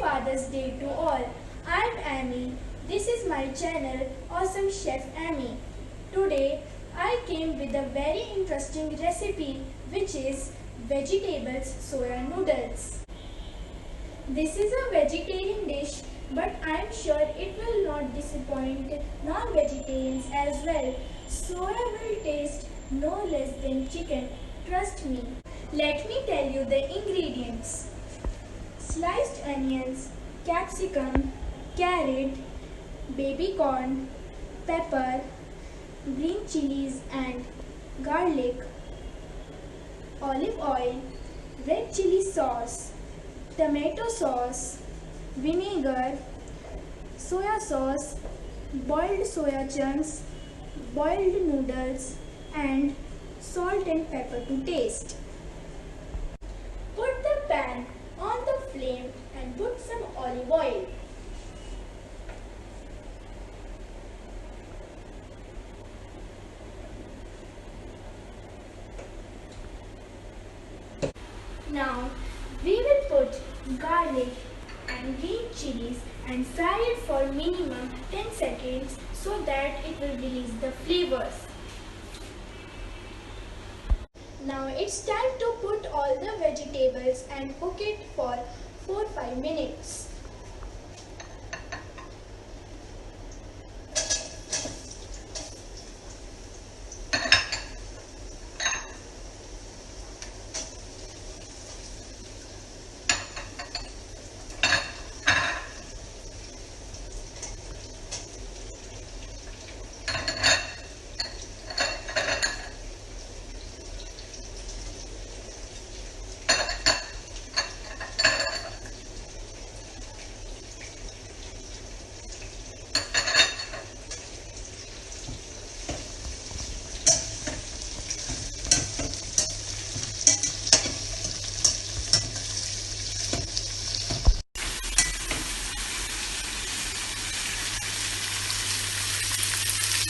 Father's Day to all. I'm Amy. This is my channel Awesome Chef Amy. Today I came with a very interesting recipe which is vegetables soya noodles. This is a vegetarian dish but I'm sure it will not disappoint non-vegetarians as well. Soya will taste no less than chicken, trust me. Let me tell you the ingredients. Sliced onions, capsicum, carrot, baby corn, pepper, green chilies and garlic, olive oil, red chili sauce, tomato sauce, vinegar, soya sauce, boiled soya chunks, boiled noodles and salt and pepper to taste. Put the pan on the flame and put some olive oil. Now we will put garlic and green chilies and fry it for minimum 10 seconds so that it will release the flavors. Now it's time to put all the vegetables and cook it for 4-5 minutes.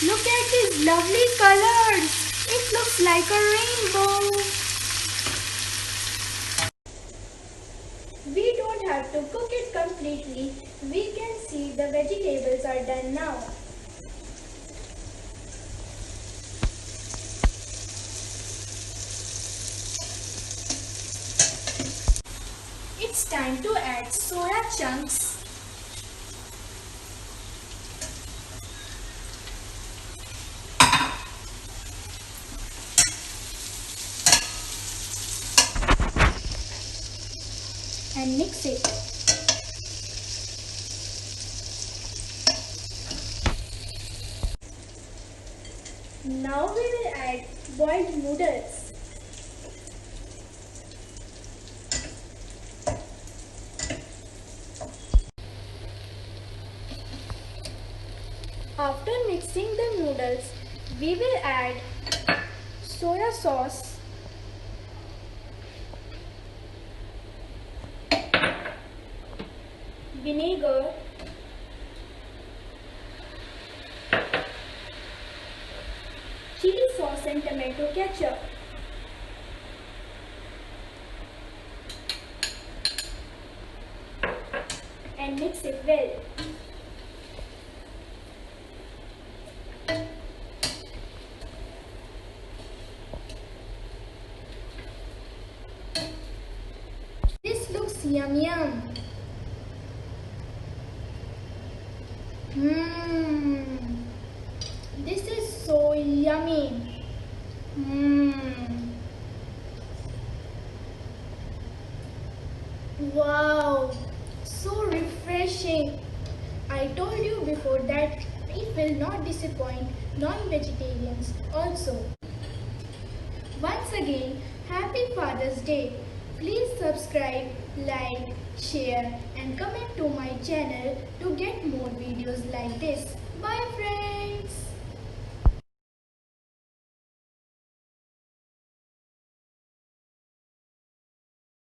Look at these lovely colors. It looks like a rainbow. We don't have to cook it completely. We can see the vegetables are done now. It's time to add soya chunks. And mix it. Now we will add boiled noodles. After mixing the noodles, we will add soya sauce, vinegar, chili sauce and tomato ketchup. And mix it well. This looks yum yum. This is so yummy. Wow, so refreshing. I told you before that it will not disappoint non-vegetarians also. Once again, Happy Father's Day. Please subscribe, like, share and comment to my channel to get more videos like this. Bye friends.